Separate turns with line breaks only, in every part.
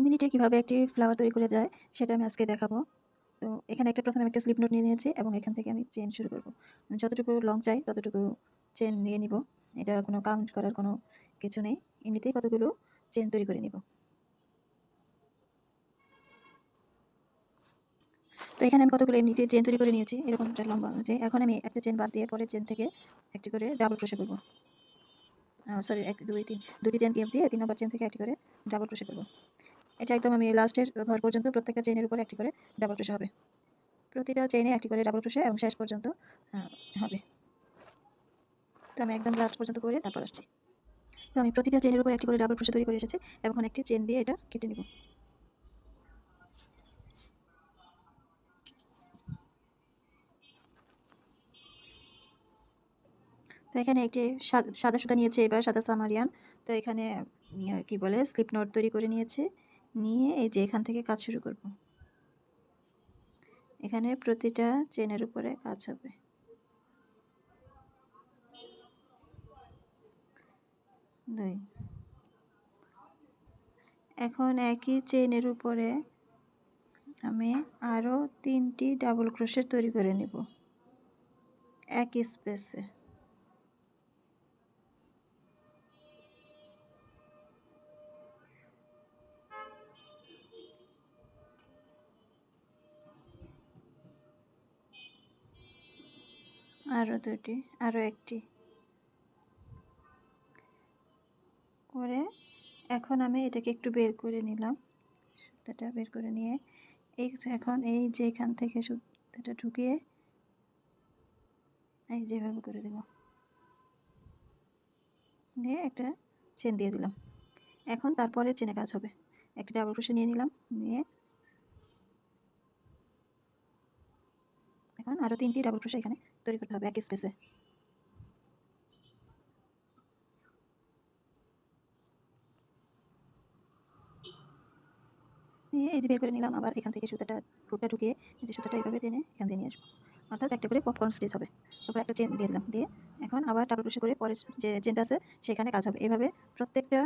মিনিটে কিভাবে একটি ফ্লাওয়ার তৈরি করা যায় সেটা আমি আজকে দেখাবো। তো এখানে প্রথমে একটা স্লিপ নোট নিয়ে নিয়েছি এবং এখান থেকে আমি চেইন শুরু করব। যতটুকু লং চাই ততটুকু চেইন নিয়ে নিব। এটা কোনো কাউন্ট করার কোনো কিছু নেই। এমনিতেই কতগুলো চেইন তৈরি করে নিব। তো এখানে আমি কতগুলো এমনিতে চেইন তৈরি করে নিয়েছি, এরকম একটা লম্বা অনুযায়ী। এখন আমি একটা চেইন বাদ দিয়ে পরের চেইন থেকে একটি করে ডাবল ক্রোশে করব। সরি 1 2 3 দুটি চেইন গ্যাপ দিয়ে 3 নম্বর চেইন থেকে একটি করে ডাবল ক্রোশে করব। এটা একদম আমি লাস্টের ঘর পর্যন্ত প্রত্যেকটা চেইনের উপর একটি করে ডাবল ক্রোশে হবে। প্রতিটা চেইনে একটি করে ডাবল ক্রোশে এবং শেষ পর্যন্ত হবে। তো আমি একদম লাস্ট পর্যন্ত করে তারপর আসছি। তো আমি প্রতিটা চেইনের উপর একটি করে ডাবল ক্রোশে তৈরি করে এসেছি। এখন একটি চেইন দিয়ে এটা কেটে নিব। তো এখানে একটি সাদা সুতা নিয়েছে, এবার সাদা সামারিয়ান। তো এখানে কি বলে স্লিপ নট তৈরি করে নিয়েছে, নিয়ে এই যে এখান থেকে কাজ শুরু করব। এখানে প্রতিটা চেইনের উপরে কাজ হবে। এখন একই চেইনের উপরে আমি আরও 3টি ডাবল ক্রোশেট তৈরি করে নেব একই স্পেসে। আরও দুটি, আরও একটি করে এখন আমি এটাকে একটু বের করে নিলাম। সুতাটা বের করে নিয়ে এখন এই যে এখান থেকে সুতাটা ঢুকিয়ে এই যেভাবে করে দেব, দিয়ে একটা চেন দিয়ে দিলাম। এখন তারপরের চেনে কাজ হবে। একটা ডাবল ক্রোশে নিয়ে নিলাম, নিয়ে এখন আরও 3টি ডাবল ক্রোশে এখানে তৈরি করতে হবে একই স্পেসে। নিয়ে এই যে বের করে নিলাম, আবার এখান থেকে হুকটা ঢুকিয়ে এই যে সুতাটা এইভাবে টেনে এখান দিয়ে নিয়ে আসবো। অর্থাৎ একটা করে পপকর্ন স্টিচ হবে। তারপর একটা চেন দিয়ে দিলাম, দিয়ে এখন আবার ডাবল ক্রোশে করে পরের যে চেনটা আছে সেখানে কাজ হবে। এভাবে প্রত্যেকটা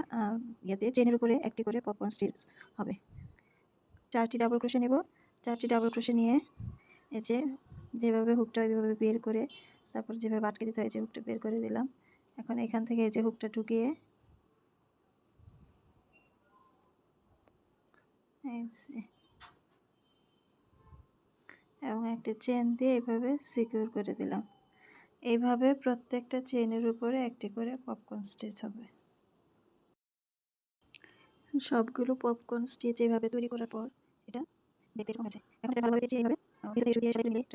ইয়েতে চেনের উপরে একটি করে পপকর্ন স্টিচ হবে। 4টি ডাবল ক্রোশে নেব। 4টি ডাবল ক্রোশে নিয়ে এই যে যেভাবে হুকটা ওইভাবে বের করে তারপর যেভাবে আটকে দিতে হয় যে হুকটা বের করে দিলাম। এখন এখান থেকে এই যে হুকটা ঢুকিয়ে এবং একটা চেন দিয়ে এভাবে সিকিউর করে দিলাম। এইভাবে প্রত্যেকটা চেনের উপরে একটি করে পপকর্ন স্টিচ হবে। সবগুলো পপকর্ন স্টিচ এইভাবে তৈরি করার পর এটা দেখতে এরকম হয়েছে। এখন এটা ভালোভাবে পেঁচিয়ে এইভাবে ভিতর থেকে সুতিয়ে সাইডে মিলিয়ে